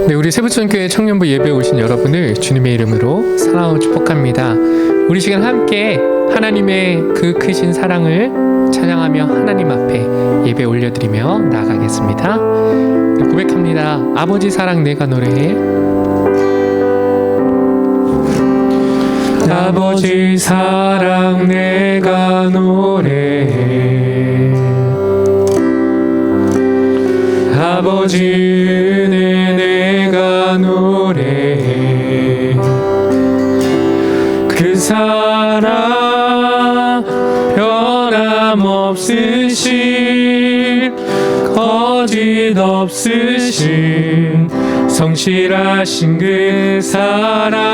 네, 우리 세부천교회 청년부 예배에 오신 여러분을 주님의 이름으로 사랑하고 축복합니다. 우리 시간 함께 하나님의 그 크신 사랑을 찬양하며 하나님 앞에 예배 올려드리며 나아가겠습니다. 고백합니다. 아버지 사랑 내가 노래해. 아버지 사랑 내가 노래해. 아버지 은혜 내가 노래해. 그 사랑 변함없으신 거짓 없으신 성실하신 그 사랑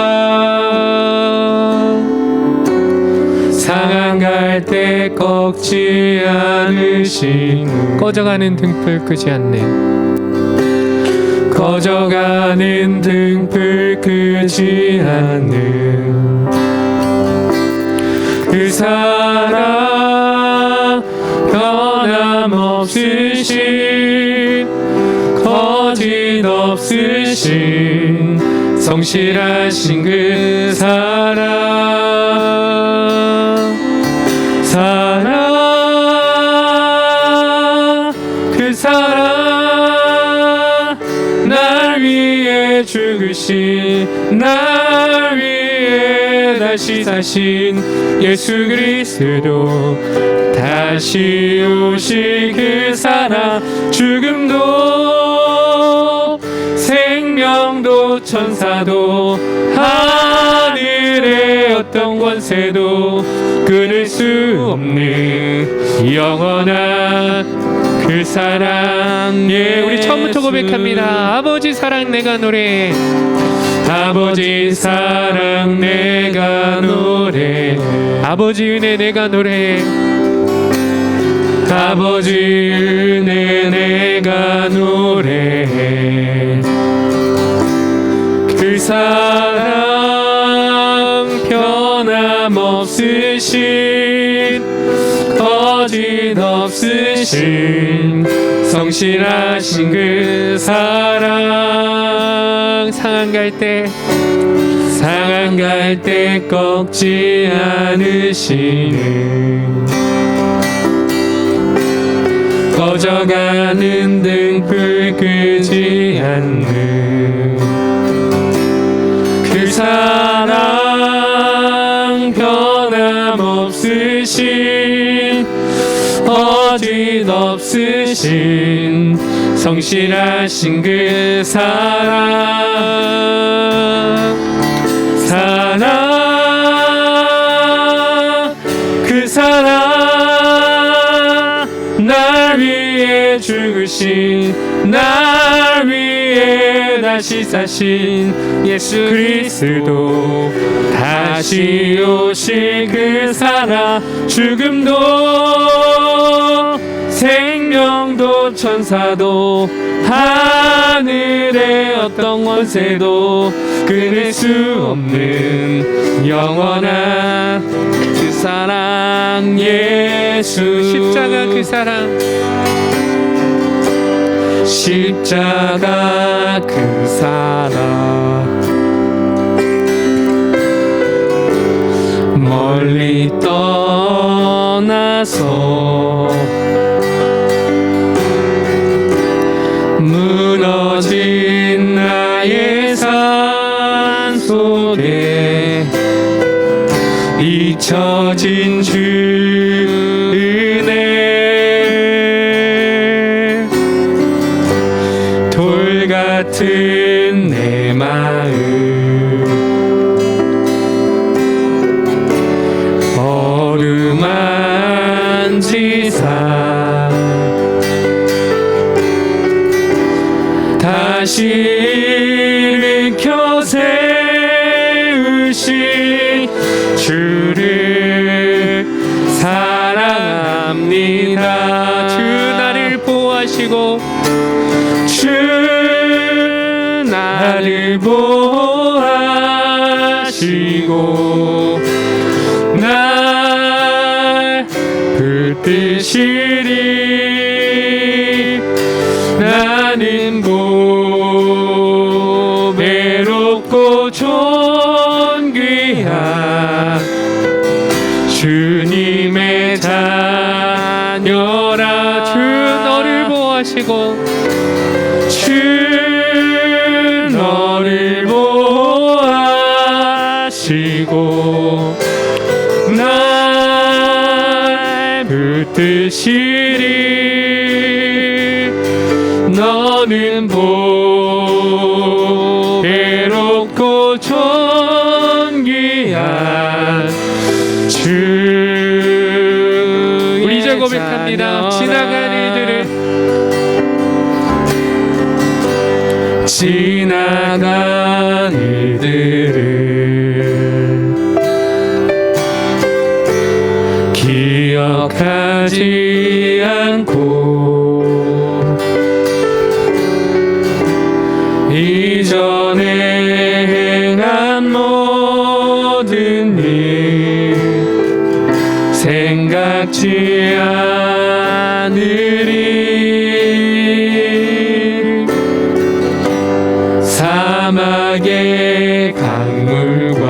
상한 갈 때 꺾지 않으신 꺼져가는 등불 끄지 않네. 꺼져가는 등불 끄지 않는 그 사랑 변함없으신 거짓 없으신 성실하신 그 사랑 그 사랑 날 위해 죽으신 날 위해 다시 사신 예수 그리스도 다시 오실 그 사랑 죽음도 생명도 천사도 하늘의 어떤 권세도 끊을 수 없는 영원한 그 사랑. 예, 우리 처음부터 고백합니다. 아버지 사랑 내가 노래해. 아버지 사랑 내가 노래해. 아버지 은혜 내가 노래해. 아버지 은혜 내가 노래해. 그 사랑 변함없으신 거짓 없으신 성실하신 그 사랑 상한 갈 때 꺾지 않으시는 꺼져가는 등불 끄지 않는 그 사랑 변함없으신 거짓 없으신 성실하신 그 사랑 그 사랑 날 위해 죽으신 날 위해 다시 사신 예수 그리스도 다시 오실 그 사랑 죽음도 생명도 천사도 하늘의 어떤 권세도 끊을 수 없는 영원한 그 사랑 예수 십자가 그 사랑 십자가 그 사랑 멀리 떠나서 무너진 나의 삶 속에 잊혀진 주 은혜 돌 같은 내 마음 어루만지사 다시 일으켜 세우신 주를 사랑합니다. 주 나를 보호하시고 주 나를 보호하시고 날 붙드시리 나는 붙드시리. 너는 보배롭고 존귀한 주. 우리 이제 고백합니다. 지나간 일들을 기억하지 않고 이전에 행한 모든 일 생각지 않으리. 사막의 강물과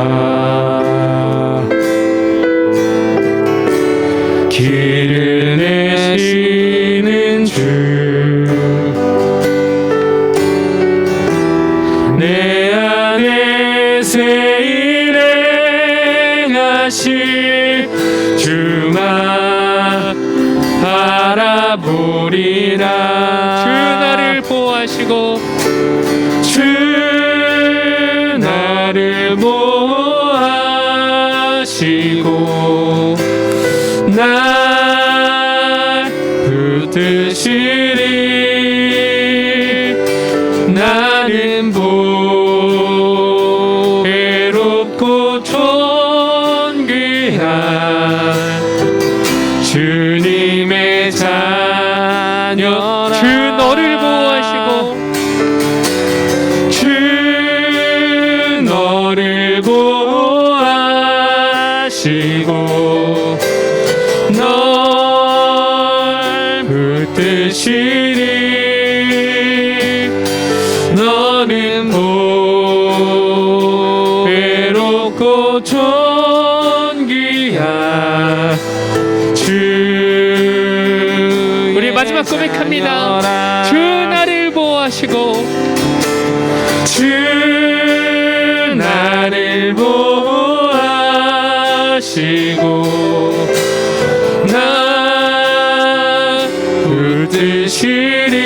길을 내시는 주, 내 안에 새 일 행하실 주만 바라보리라. 주 나를 보호하시고 주 나를 보호하시고 날 붙드시리. 나는 보배롭고 존귀한 주님의 자녀라. 주 너를 보호하시고 너를 보호하시고 널 붙드시리. 너는 보배롭고 존귀한 주. 우리 마지막 고백합니다. 주 나를 보호하시고 주 나를 보호하시고 날 붙드시리.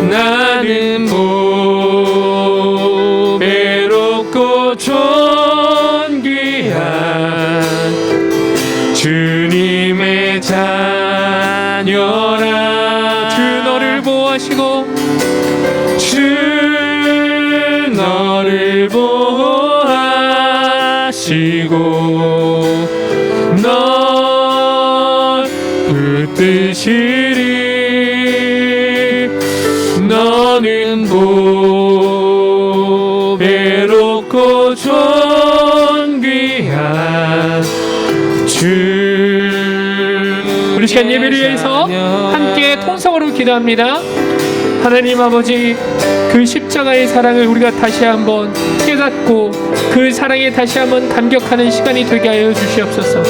나는 보배롭고 존귀한 주님의 자녀라. 주 너를 보호하시고 주 너를 보호하시고 널 붙드시리. 너는 보배롭고 존귀한 주. 우리 시간 예배를 위해서 함께 통성으로 기도합니다. 하나님 아버지, 그 십자가의 사랑을 우리가 다시 한번 깨닫고 그 사랑에 다시 한번 감격하는 시간이 되게 하여 주시옵소서.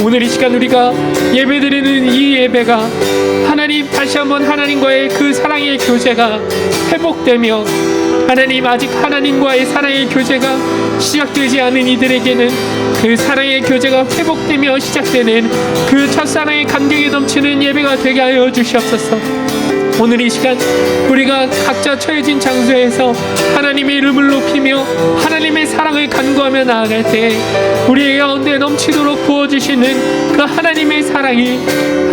오늘 이 시간 우리가 예배드리는 이 예배가 하나님 다시 한번 하나님과의 그 사랑의 교제가 회복되며, 하나님 아직 하나님과의 사랑의 교제가 시작되지 않은 이들에게는 그 사랑의 교제가 회복되며 시작되는 그 첫사랑의 감격이 넘치는 예배가 되게 하여 주시옵소서. 오늘 이 시간 우리가 각자 처해진 장소에서 하나님의 이름을 높이며 하나님의 사랑을 간구하며 나아갈 때 우리의 가운데 넘치도록 부어주시는 그 하나님의 사랑이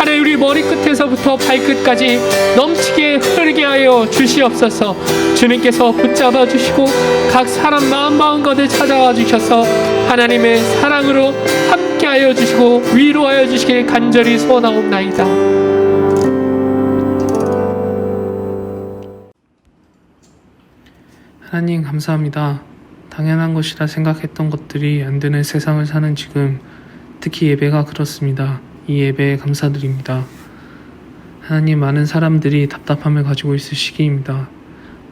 하나님 우리 머리끝에서부터 발끝까지 넘치게 흐르게 하여 주시옵소서. 주님께서 붙잡아 주시고 각 사람 마음 가운데 찾아와 주셔서 하나님의 사랑으로 함께하여 주시고 위로하여 주시길 간절히 소원하옵나이다. 하나님 감사합니다. 당연한 것이라 생각했던 것들이 안 되는 세상을 사는 지금, 특히 예배가 그렇습니다. 이 예배에 감사드립니다. 하나님, 많은 사람들이 답답함을 가지고 있을 시기입니다.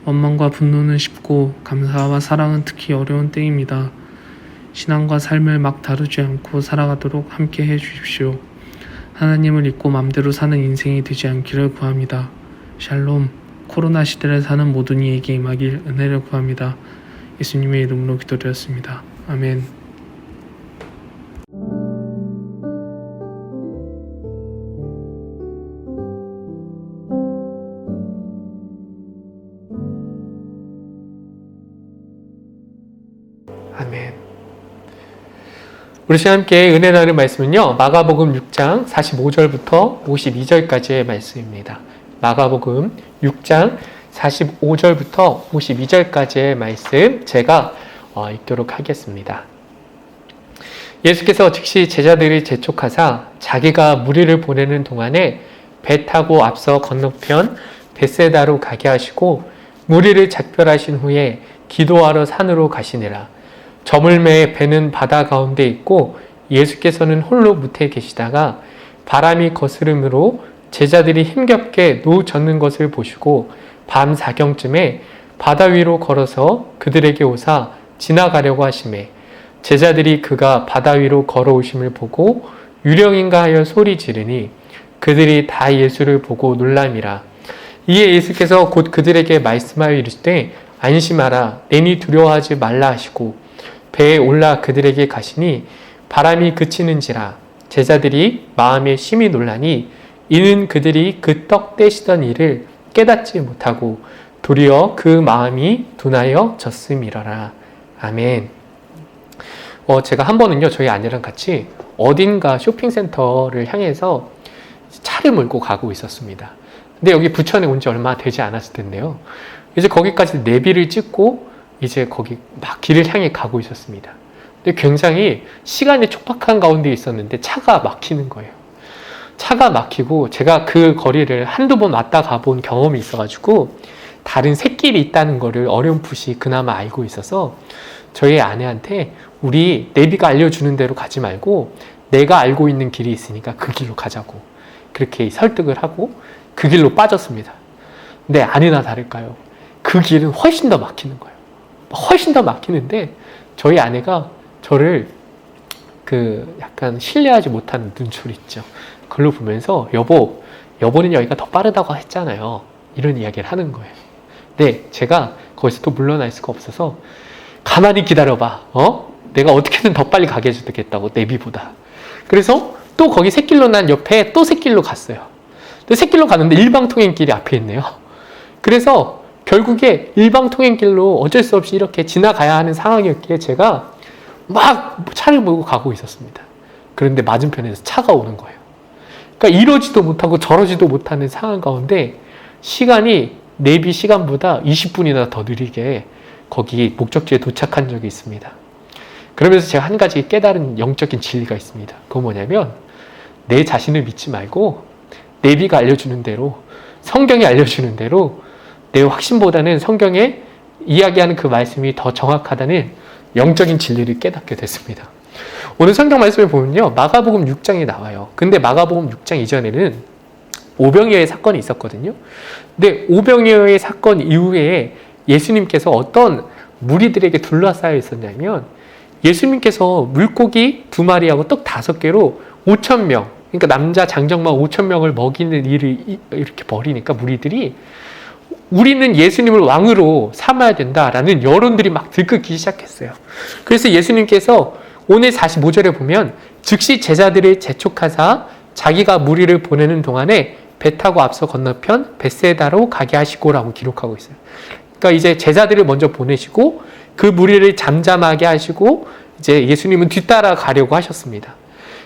원망과 분노는 쉽고 감사와 사랑은 특히 어려운 때입니다. 신앙과 삶을 막 다루지 않고 살아가도록 함께 해주십시오. 하나님을 잊고 맘대로 사는 인생이 되지 않기를 구합니다. 샬롬. 코로나 시대를 사는 모든 이에게 임하길 은혜를 구합니다. 예수님의 이름으로 기도드렸습니다. 아멘. 아멘. 우리 시간 함께 은혜 나눌 말씀은요, 마가복음 6장 45절부터 52절까지의 말씀입니다. 마가복음 6장 45절부터 52절까지의 말씀 제가 읽도록 하겠습니다. 예수께서 즉시 제자들을 재촉하사 자기가 무리를 보내는 동안에 배 타고 앞서 건너편 벳세다로 가게 하시고 무리를 작별하신 후에 기도하러 산으로 가시니라. 저물매에 배는 바다 가운데 있고 예수께서는 홀로 무태에 계시다가 바람이 거스름으로 제자들이 힘겹게 노 젓는 것을 보시고 밤 4경쯤에 바다 위로 걸어서 그들에게 오사 지나가려고 하시매 제자들이 그가 바다 위로 걸어오심을 보고 유령인가 하여 소리 지르니 그들이 다 예수를 보고 놀람이라. 이에 예수께서 곧 그들에게 말씀하여 이르시되 안심하라 내니 두려워하지 말라 하시고 배에 올라 그들에게 가시니 바람이 그치는지라. 제자들이 마음에 심히 놀라니 이는 그들이 그 떡 떼시던 일을 깨닫지 못하고 도리어 그 마음이 둔하여 졌음이러라. 아멘. 제가 한 번은요 저희 아내랑 같이 어딘가 쇼핑센터를 향해서 차를 몰고 가고 있었습니다. 근데 여기 부천에 온 지 얼마 되지 않았을 텐데요. 이제 거기까지 내비를 찍고 이제 거기 막 길을 향해 가고 있었습니다. 근데 굉장히 시간이 촉박한 가운데 있었는데 차가 막히는 거예요. 차가 막히고 제가 그 거리를 한두 번 왔다 가본 경험이 있어가지고 다른 샛길이 있다는 거를 어렴풋이 그나마 알고 있어서 저희 아내한테 우리 내비가 알려주는 대로 가지 말고 내가 알고 있는 길이 있으니까 그 길로 가자고 그렇게 설득을 하고 그 길로 빠졌습니다. 근데 아니나 다를까요? 그 길은 훨씬 더 막히는 거예요. 훨씬 더 막히는데 저희 아내가 저를 약간 신뢰하지 못하는 눈초리 있죠. 그걸로 보면서 여보는 여기가 더 빠르다고 했잖아요. 이런 이야기를 하는 거예요. 근데 제가 거기서 또 물러날 수가 없어서 가만히 기다려봐. 내가 어떻게든 더 빨리 가게 해주겠다고 내비보다. 그래서 또 거기 샛길로 난 옆에 또 샛길로 갔어요. 근데 샛길로 가는데 일방통행길이 앞에 있네요. 그래서 결국에 일방통행길로 어쩔 수 없이 이렇게 지나가야 하는 상황이었기에 제가 막 차를 몰고 가고 있었습니다. 그런데 맞은편에서 차가 오는 거예요. 그러니까 이러지도 못하고 저러지도 못하는 상황 가운데 시간이 내비 시간보다 20분이나 더 느리게 거기 목적지에 도착한 적이 있습니다. 그러면서 제가 한 가지 깨달은 영적인 진리가 있습니다. 그건 뭐냐면 내 자신을 믿지 말고 내비가 알려주는 대로 성경이 알려주는 대로 내 확신보다는 성경에 이야기하는 그 말씀이 더 정확하다는 영적인 진리를 깨닫게 됐습니다. 오늘 성경 말씀을 보면요. 마가복음 6장에 나와요. 근데 마가복음 6장 이전에는 오병이어의 사건이 있었거든요. 근데 오병이어의 사건 이후에 예수님께서 어떤 무리들에게 둘러싸여 있었냐면 예수님께서 물고기 2마리하고 떡 5개로 5,000명, 그러니까 남자 장정만 5,000명을 먹이는 일을 이렇게 벌이니까 무리들이 우리는 예수님을 왕으로 삼아야 된다라는 여론들이 막 들끓기 시작했어요. 그래서 예수님께서 오늘 45절에 보면 즉시 제자들을 재촉하사 자기가 무리를 보내는 동안에 배 타고 앞서 건너편 벳세다로 가게 하시고라고 기록하고 있어요. 그러니까 이제 제자들을 먼저 보내시고 그 무리를 잠잠하게 하시고 이제 예수님은 뒤따라 가려고 하셨습니다.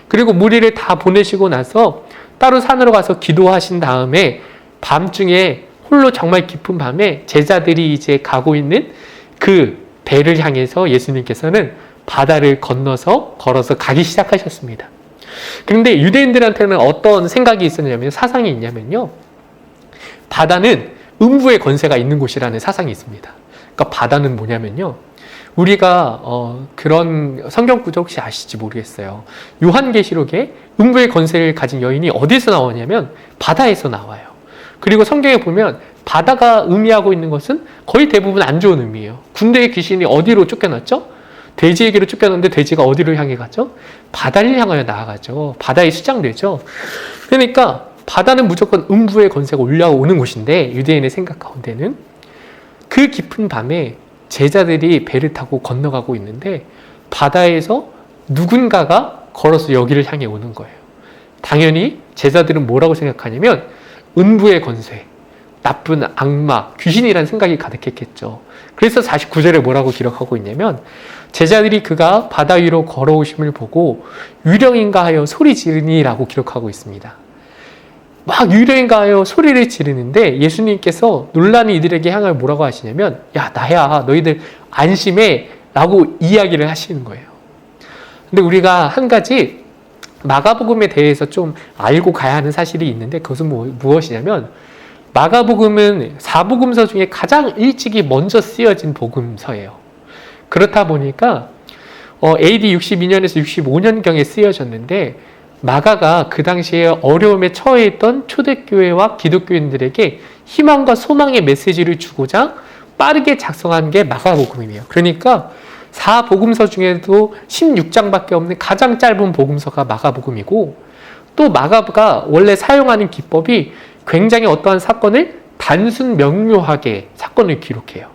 그리고 무리를 다 보내시고 나서 따로 산으로 가서 기도하신 다음에 밤중에 홀로 정말 깊은 밤에 제자들이 이제 가고 있는 그 배를 향해서 예수님께서는 바다를 건너서 걸어서 가기 시작하셨습니다. 그런데 유대인들한테는 어떤 생각이 있었냐면 사상이 있냐면요. 바다는 음부의 권세가 있는 곳이라는 사상이 있습니다. 그러니까 바다는 뭐냐면요. 우리가 그런 성경 구절 혹시 아실지 모르겠어요. 요한계시록에 음부의 권세를 가진 여인이 어디서 나오냐면 바다에서 나와요. 그리고 성경에 보면 바다가 의미하고 있는 것은 거의 대부분 안 좋은 의미예요. 군대의 귀신이 어디로 쫓겨났죠? 돼지에게로 쫓겨났는데 돼지가 어디로 향해 가죠? 바다를 향하여 나아가죠. 바다에 수장되죠. 그러니까 바다는 무조건 음부의 권세가 올라오는 곳인데 유대인의 생각 가운데는 그 깊은 밤에 제자들이 배를 타고 건너가고 있는데 바다에서 누군가가 걸어서 여기를 향해 오는 거예요. 당연히 제자들은 뭐라고 생각하냐면 음부의 권세, 나쁜 악마, 귀신이라는 생각이 가득했겠죠. 그래서 49절에 뭐라고 기록하고 있냐면 제자들이 그가 바다 위로 걸어오심을 보고 유령인가 하여 소리 지르니라고 기록하고 있습니다. 막 유령인가 하여 소리를 지르는데 예수님께서 놀라는 이들에게 향하여 뭐라고 하시냐면 야 나야 너희들 안심해 라고 이야기를 하시는 거예요. 근데 우리가 한 가지 마가복음에 대해서 좀 알고 가야 하는 사실이 있는데 그것은 무엇이냐면 마가복음은 4복음서 중에 가장 일찍이 먼저 쓰여진 복음서예요. 그렇다 보니까 AD 62년에서 65년경에 쓰여졌는데 마가가 그 당시에 어려움에 처해 있던 초대교회와 기독교인들에게 희망과 소망의 메시지를 주고자 빠르게 작성한 게 마가복음이에요. 그러니까 4복음서 중에도 16장밖에 없는 가장 짧은 복음서가 마가복음이고 또 마가가 원래 사용하는 기법이 굉장히 어떠한 사건을 단순 명료하게 사건을 기록해요.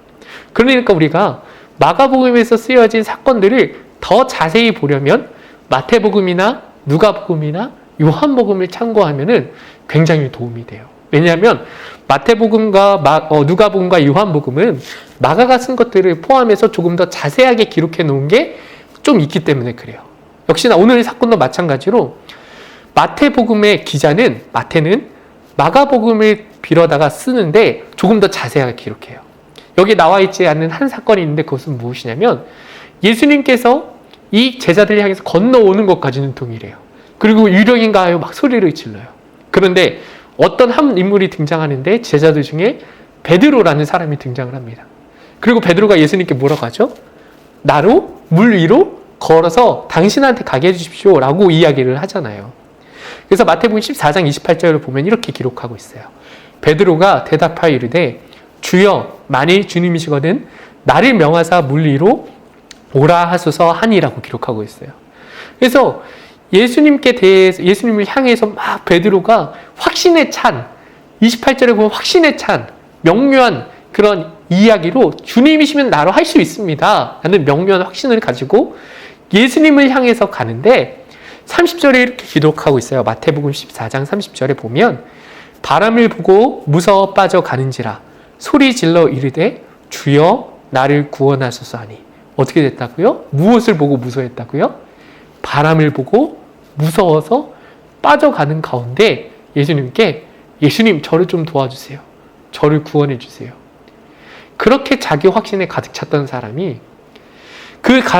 그러니까 우리가 마가복음에서 쓰여진 사건들을 더 자세히 보려면 마태복음이나 누가복음이나 요한복음을 참고하면은 굉장히 도움이 돼요. 왜냐하면 마태복음과 누가복음과 요한복음은 마가가 쓴 것들을 포함해서 조금 더 자세하게 기록해 놓은 게 좀 있기 때문에 그래요. 역시나 오늘 사건도 마찬가지로 마태복음의 기자는 마태는 마가복음을 빌어다가 쓰는데 조금 더 자세하게 기록해요. 여기 나와 있지 않는 한 사건이 있는데 그것은 무엇이냐면 예수님께서 이 제자들을 향해서 건너오는 것까지는 동일해요. 그리고 유령인가 하여 막 소리를 질러요. 그런데 어떤 한 인물이 등장하는데 제자들 중에 베드로라는 사람이 등장을 합니다. 그리고 베드로가 예수님께 뭐라고 하죠? 나로 물 위로 걸어서 당신한테 가게 해주십시오 라고 이야기를 하잖아요. 그래서 마태복음 14장 28절을 보면 이렇게 기록하고 있어요. 베드로가 대답하여 이르되 주여 만일 주님이시거든 나를 명하사 물 위로 오라 하소서 하니라고 기록하고 있어요. 그래서 예수님을 향해서 막 베드로가 확신에 찬 28절에 보면 확신에 찬 명료한 그런 이야기로 주님이시면 나로 할 수 있습니다 라는 명료한 확신을 가지고 예수님을 향해서 가는데 30절에 이렇게 기록하고 있어요. 마태복음 14장 30절에 보면 바람을 보고 무서워 빠져가는지라 소리 질러 이르되 주여 나를 구원하소서 하니 어떻게 됐다고요? 무엇을 보고 무서워했다고요? 바람을 보고 무서워서 빠져가는 가운데 예수님께 예수님 저를 좀 도와주세요. 저를 구원해 주세요. 그렇게 자기 확신에 가득 찼던 사람이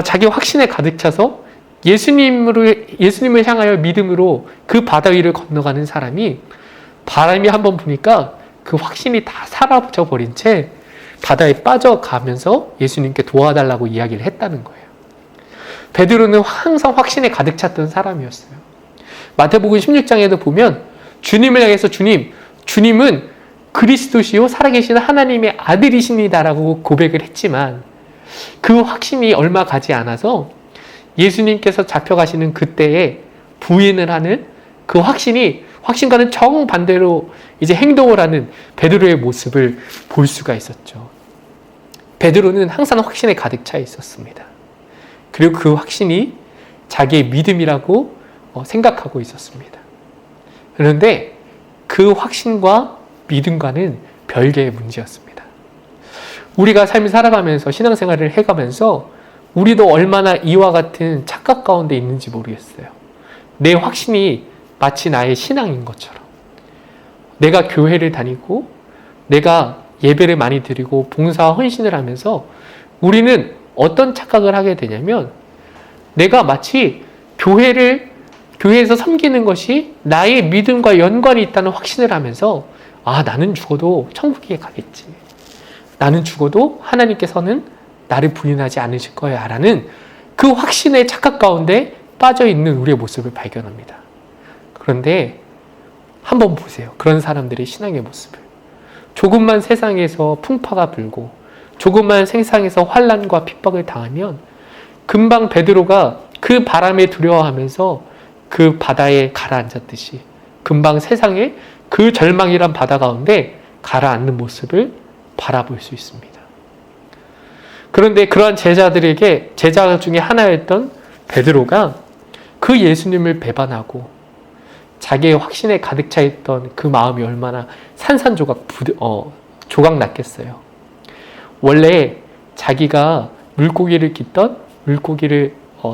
자기 확신에 가득 차서 예수님을 향하여 믿음으로 그 바다 위를 건너가는 사람이 바람이 한번 부니까 그 확신이 다 사라져 버린 채 바다에 빠져가면서 예수님께 도와달라고 이야기를 했다는 거예요. 베드로는 항상 확신에 가득 찼던 사람이었어요. 마태복음 16장에도 보면 주님을 향해서 주님은 그리스도시요 살아계신 하나님의 아들이십니다라고 고백을 했지만 그 확신이 얼마 가지 않아서 예수님께서 잡혀가시는 그때에 부인을 하는 그 확신과는 정반대로 이제 행동을 하는 베드로의 모습을 볼 수가 있었죠. 베드로는 항상 확신에 가득 차 있었습니다. 그리고 그 확신이 자기의 믿음이라고 생각하고 있었습니다. 그런데 그 확신과 믿음과는 별개의 문제였습니다. 우리가 삶을 살아가면서 신앙생활을 해가면서 우리도 얼마나 이와 같은 착각 가운데 있는지 모르겠어요. 내 확신이 마치 나의 신앙인 것처럼 내가 교회를 다니고 내가 예배를 많이 드리고 봉사와 헌신을 하면서 우리는 어떤 착각을 하게 되냐면 내가 마치 교회에서 섬기는 것이 나의 믿음과 연관이 있다는 확신을 하면서 나는 죽어도 천국에 가겠지. 나는 죽어도 하나님께서는 나를 부인하지 않으실 거야 라는 그 확신의 착각 가운데 빠져있는 우리의 모습을 발견합니다. 그런데 한번 보세요. 그런 사람들의 신앙의 모습을. 조금만 세상에서 풍파가 불고 조금만 세상에서 환난과 핍박을 당하면 금방 베드로가 그 바람에 두려워하면서 그 바다에 가라앉았듯이 금방 세상에 그 절망이란 바다 가운데 가라앉는 모습을 바라볼 수 있습니다. 그런데 그러한 제자 중에 하나였던 베드로가 그 예수님을 배반하고 자기의 확신에 가득 차 있던 그 마음이 얼마나 산산조각 조각 났겠어요. 원래 자기가 물고기를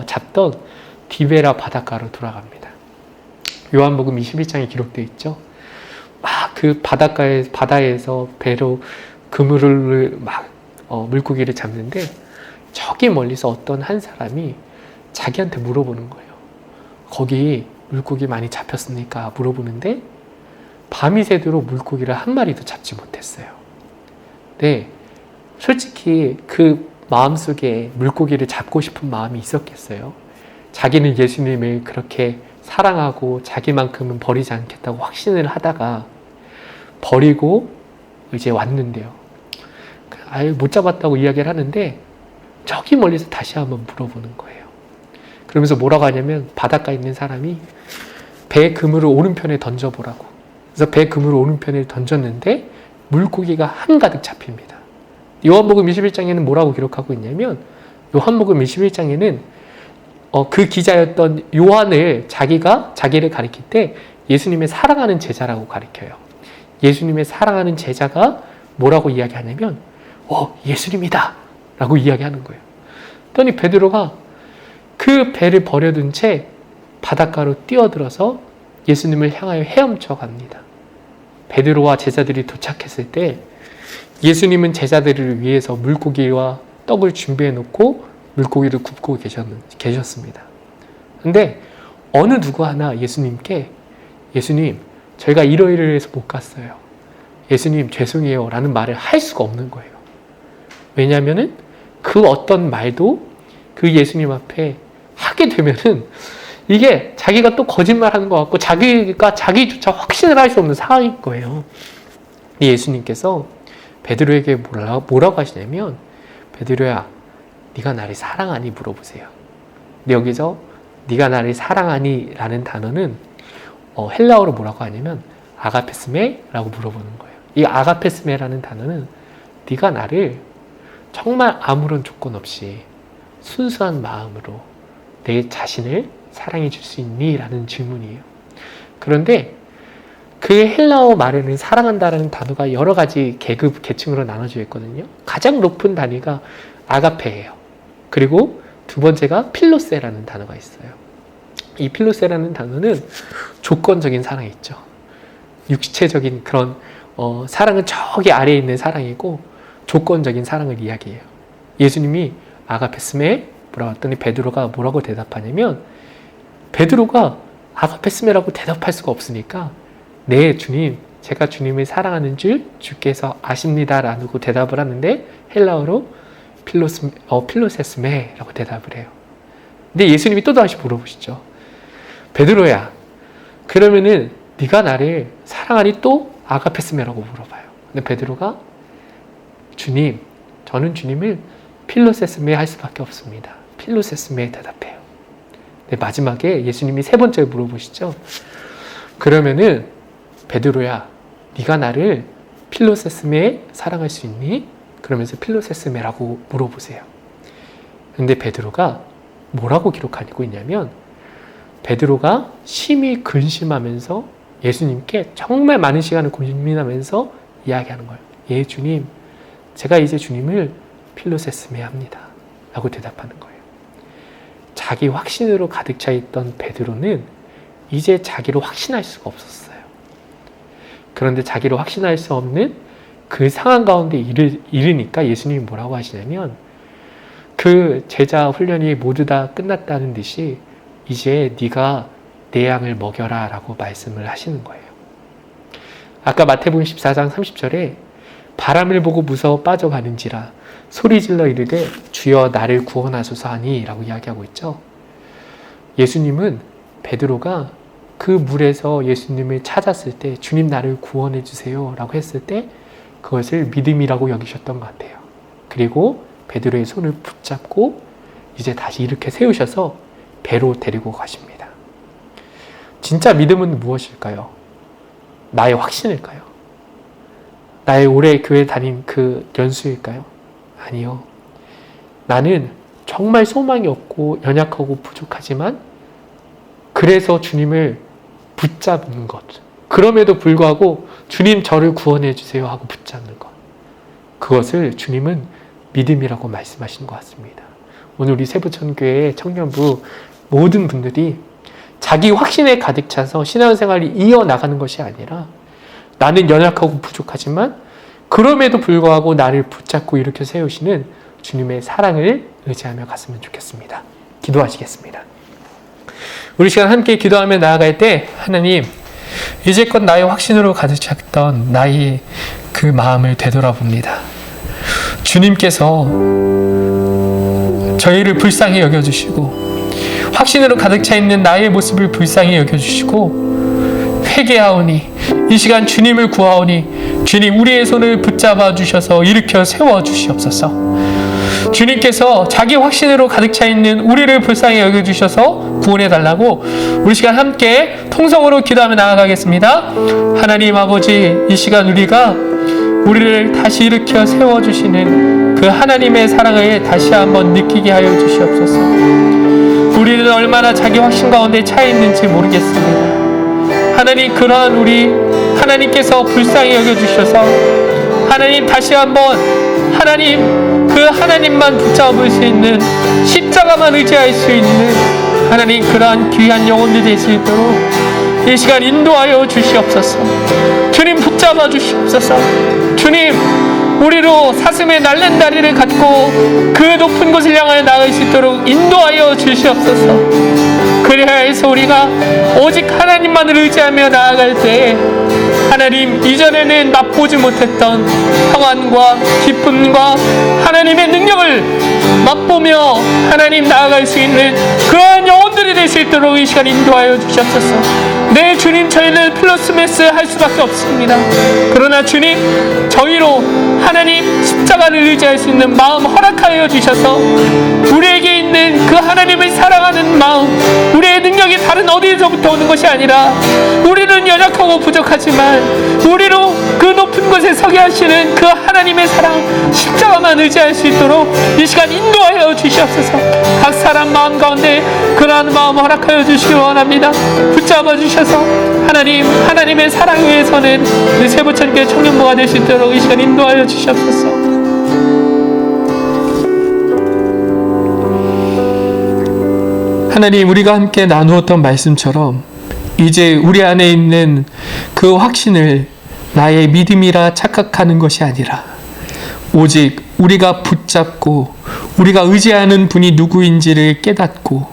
잡던 디베라 바닷가로 돌아갑니다. 요한복음 21장에 기록되어 있죠. 막 그 바다에서 배로 그물을 물고기를 잡는데 저기 멀리서 어떤 한 사람이 자기한테 물어보는 거예요. 거기 물고기 많이 잡혔습니까? 물어보는데 밤이 새도록 물고기를 한 마리도 잡지 못했어요. 네, 솔직히 그 마음속에 물고기를 잡고 싶은 마음이 있었겠어요. 자기는 예수님을 그렇게 사랑하고 자기만큼은 버리지 않겠다고 확신을 하다가 버리고 이제 왔는데요. 아예 못 잡았다고 이야기를 하는데 저기 멀리서 다시 한번 물어보는 거예요. 그러면서 뭐라고 하냐면 바닷가에 있는 사람이 배 그물을 오른편에 던져보라고. 그래서 배 그물을 오른편에 던졌는데 물고기가 한가득 잡힙니다. 요한복음 21장에는 뭐라고 기록하고 있냐면 요한복음 21장에는 그 기자였던 요한을 자기를 가리킬 때 예수님의 사랑하는 제자라고 가리켜요. 예수님의 사랑하는 제자가 뭐라고 이야기하냐면 예수님이다 라고 이야기하는 거예요. 그랬더니 베드로가 그 배를 버려둔 채 바닷가로 뛰어들어서 예수님을 향하여 헤엄쳐 갑니다. 베드로와 제자들이 도착했을 때 예수님은 제자들을 위해서 물고기와 떡을 준비해 놓고 물고기를 굽고 계셨습니다. 근데 어느 누구 하나 예수님께 예수님 저희가 이러이러해서 못 갔어요. 예수님 죄송해요 라는 말을 할 수가 없는 거예요. 왜냐하면은 그 어떤 말도 그 예수님 앞에 하게 되면은 이게 자기가 또 거짓말하는 것 같고 자기가 자기조차 확신을 할 수 없는 상황인 거예요. 예수님께서 베드로에게 뭐라고 하시냐면 베드로야 네가 나를 사랑하니 물어보세요. 근데 여기서 네가 나를 사랑하니 라는 단어는 헬라어로 뭐라고 하냐면 아가페스메라고 물어보는 거예요. 이 아가페스메라는 단어는 네가 나를 정말 아무런 조건 없이 순수한 마음으로 내 자신을 사랑해 줄 수 있니? 라는 질문이에요. 그런데 그 헬라어 말에는 사랑한다라는 단어가 여러 가지 계층으로 나눠져 있거든요. 가장 높은 단위가 아가페예요. 그리고 두 번째가 필로세라는 단어가 있어요. 이 필로세라는 단어는 조건적인 사랑이 있죠. 육체적인 그런 사랑은 저기 아래에 있는 사랑이고 조건적인 사랑을 이야기해요. 예수님이 아가페스메 뭐라고 했더니 베드로가 뭐라고 대답하냐면 베드로가 아가페스메라고 대답할 수가 없으니까 네 주님 제가 주님을 사랑하는 줄 주께서 아십니다 라고 대답을 하는데 헬라어로 필로세스메라고 대답을 해요. 근데 예수님이 또 다시 물어보시죠. 베드로야 그러면은 네가 나를 사랑하니 또 아가페스메라고 물어봐요. 근데 베드로가 주님 저는 주님을 필로세스메 할 수밖에 없습니다. 필로세스메 대답해요. 근데 마지막에 예수님이 세 번째 물어보시죠. 그러면은 베드로야 네가 나를 필로세스메 사랑할 수 있니? 그러면서 필로세스메라고 물어보세요. 근데 베드로가 뭐라고 기록하고 있냐면 베드로가 심히 근심하면서 예수님께 정말 많은 시간을 고민하면서 이야기하는 거예요. 예 주님 제가 이제 주님을 필로세스메 합니다 라고 대답하는 거예요. 자기 확신으로 가득 차 있던 베드로는 이제 자기로 확신할 수가 없었어요. 그런데 자기로 확신할 수 없는 그 상황 가운데 이르니까 예수님이 뭐라고 하시냐면 그 제자 훈련이 모두 다 끝났다는 듯이 이제 네가 내 양을 먹여라 라고 말씀을 하시는 거예요. 아까 마태복음 14장 30절에 바람을 보고 무서워 빠져가는지라 소리질러 이르되 주여 나를 구원하소서 하니 라고 이야기하고 있죠. 예수님은 베드로가 그 물에서 예수님을 찾았을 때 주님 나를 구원해 주세요 라고 했을 때 그것을 믿음이라고 여기셨던 것 같아요. 그리고 베드로의 손을 붙잡고 이제 다시 이렇게 세우셔서 배로 데리고 가십니다. 진짜 믿음은 무엇일까요? 나의 확신일까요? 나의 오래 교회 다닌 그 연수일까요? 아니요. 나는 정말 소망이 없고 연약하고 부족하지만 그래서 주님을 붙잡는 것. 그럼에도 불구하고 주님 저를 구원해 주세요 하고 붙잡는 것. 그것을 주님은 믿음이라고 말씀하시는 것 같습니다. 오늘 우리 세부천교회 청년부 모든 분들이 자기 확신에 가득 차서 신앙생활이 이어나가는 것이 아니라 나는 연약하고 부족하지만 그럼에도 불구하고 나를 붙잡고 일으켜 세우시는 주님의 사랑을 의지하며 갔으면 좋겠습니다. 기도하시겠습니다. 우리 시간 함께 기도하며 나아갈 때 하나님, 이제껏 나의 확신으로 가득 찼던 나의 그 마음을 되돌아봅니다. 주님께서 저희를 불쌍히 여겨주시고 확신으로 가득 차 있는 나의 모습을 불쌍히 여겨주시고 회개하오니 이 시간 주님을 구하오니 주님 우리의 손을 붙잡아 주셔서 일으켜 세워 주시옵소서. 주님께서 자기 확신으로 가득 차 있는 우리를 불쌍히 여겨주셔서 구원해 달라고 우리 시간 함께 통성으로 기도하며 나아가겠습니다. 하나님 아버지, 이 시간 우리를 다시 일으켜 세워주시는 그 하나님의 사랑을 다시 한번 느끼게 하여 주시옵소서. 우리는 얼마나 자기 확신 가운데 차 있는지 모르겠습니다. 하나님, 그러한 우리 하나님께서 불쌍히 여겨주셔서 하나님 다시 한번 하나님 그 하나님만 붙잡을 수 있는 십자가만 의지할 수 있는 하나님 그러한 귀한 영혼들 될 수 있도록 이 시간 인도하여 주시옵소서. 주님 붙잡아 주시옵소서. 주님 우리로 사슴의 날랜 다리를 갖고 그 높은 곳을 향하여 나갈 수 있도록 인도하여 주시옵소서. 그래야 해서 우리가 오직 하나님만을 의지하며 나아갈 때 하나님 이전에는 맛보지 못했던 평안과 기쁨과 하나님의 능력을 맛보며 하나님 나아갈 수 있는 그러한 영혼들이 될 수 있도록 이 시간 인도하여 주시옵소서. 네 주님, 저희는 플러스 매스 할 수밖에 없습니다. 그러나 주님, 저희로 하나님 십자가를 의지할 수 있는 마음 허락하여 주셔서 우리에게 있는 그 하나님을 사랑하는 마음, 우리의 능력이 다른 어디에서부터 오는 것이 아니라 우리는 연약하고 부족하지만 우리로 그 높은 곳에 서게 하시는 그 하나님의 사랑, 십자가만 의지할 수 있도록 이 시간 인도하여 주시옵소서. 각 사람 마음 가운데 그러한 마음 허락하여 주시기 원합니다. 붙잡아 주셔서 하나님의 사랑 위에서는 우리 세부천교회 청년부가 될 수 있도록 이 시간 인도하여 주시옵소서. 하나님, 우리가 함께 나누었던 말씀처럼 이제 우리 안에 있는 그 확신을 나의 믿음이라 착각하는 것이 아니라 오직 우리가 붙잡고 우리가 의지하는 분이 누구인지를 깨닫고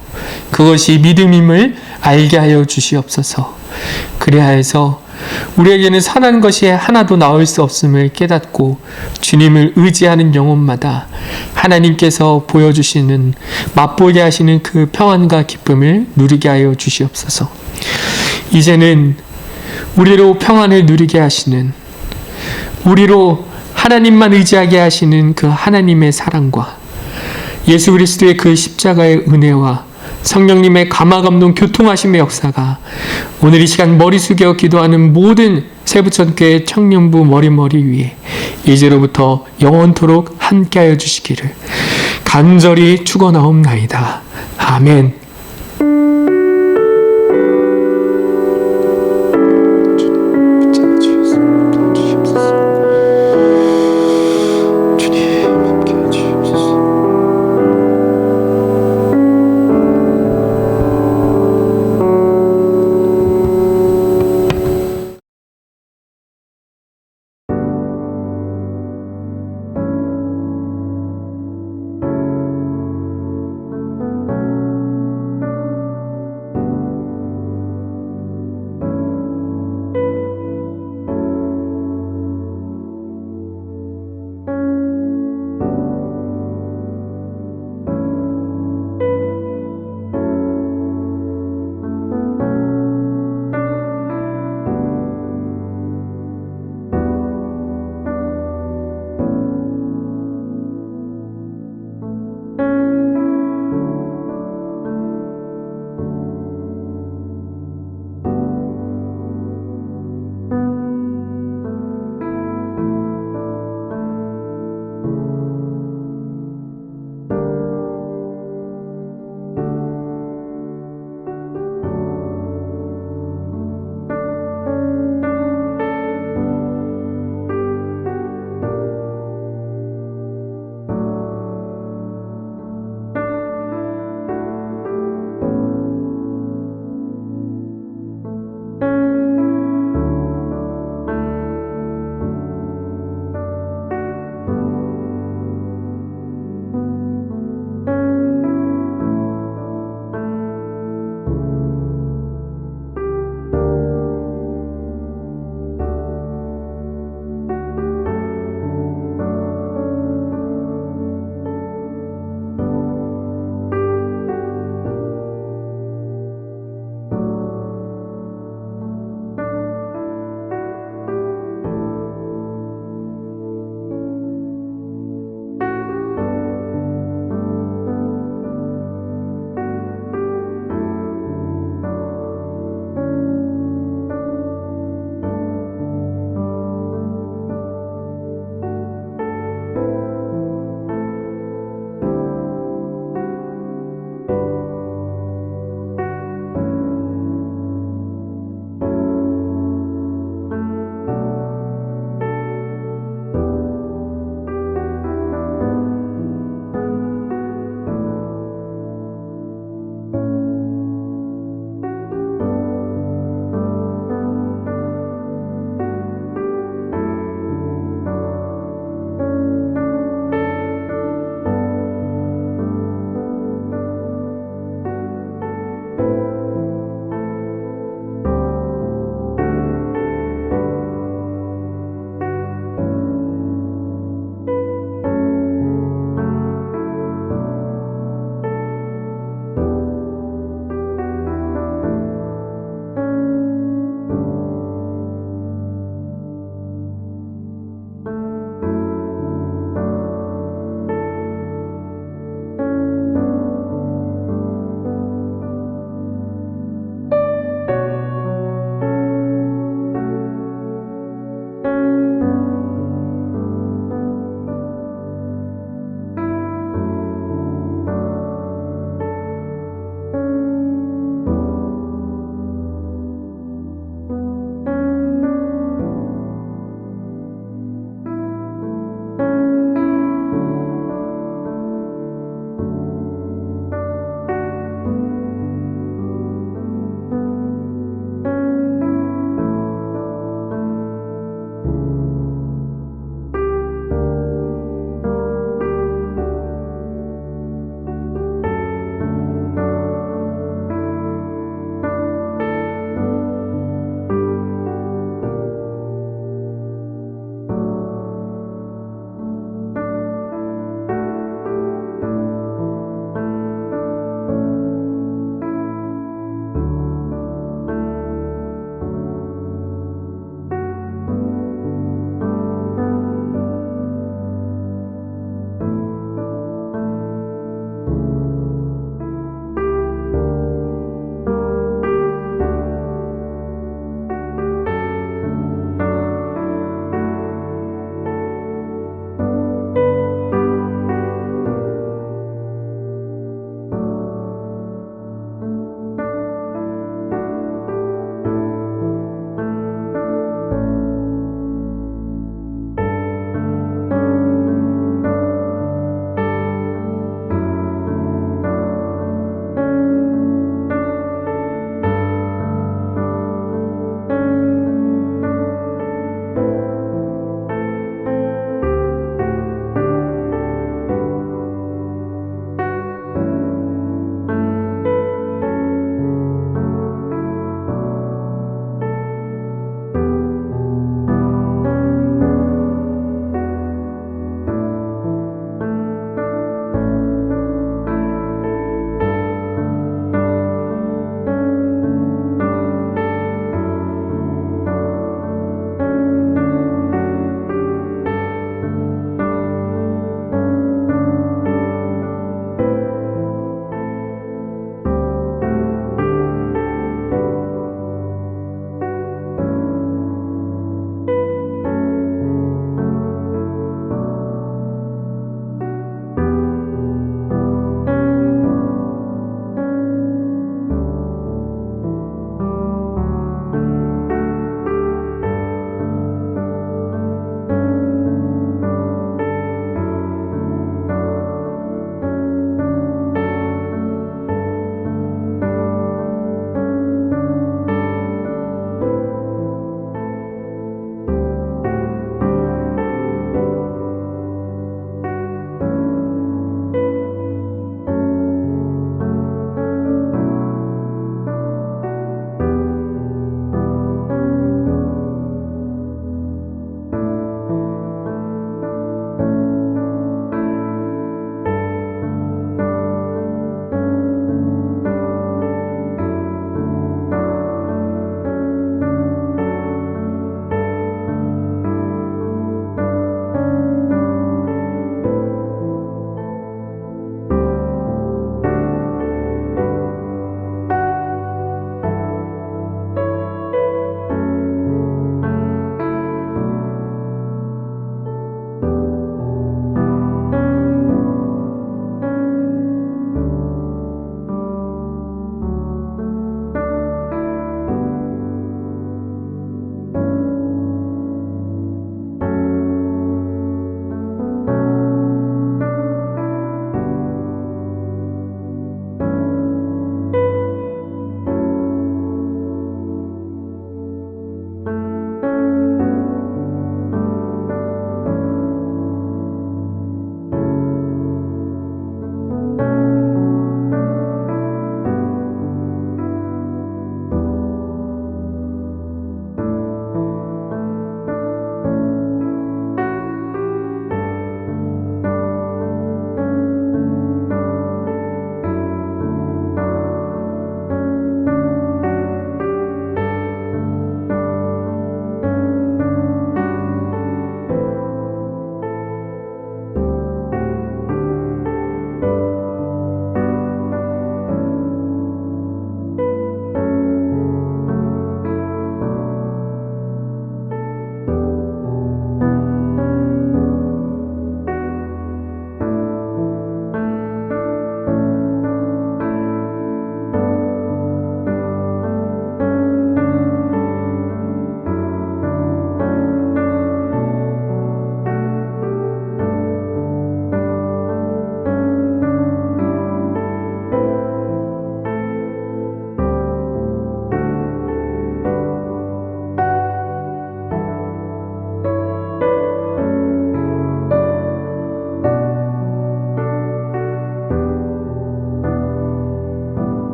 그것이 믿음임을 알게 하여 주시옵소서. 그래야 해서 우리에게는 선한 것이 하나도 나올 수 없음을 깨닫고 주님을 의지하는 영혼마다 하나님께서 보여주시는 맛보게 하시는 그 평안과 기쁨을 누리게 하여 주시옵소서. 이제는 우리로 평안을 누리게 하시는, 우리로 하나님만 의지하게 하시는 그 하나님의 사랑과 예수 그리스도의 그 십자가의 은혜와 성령님의 감화감동 교통하심의 역사가 오늘 이 시간 머리 숙여 기도하는 모든 세부천교회 청년부 머리 위에 이제로부터 영원토록 함께하여 주시기를 간절히 축원하옵나이다. 아멘.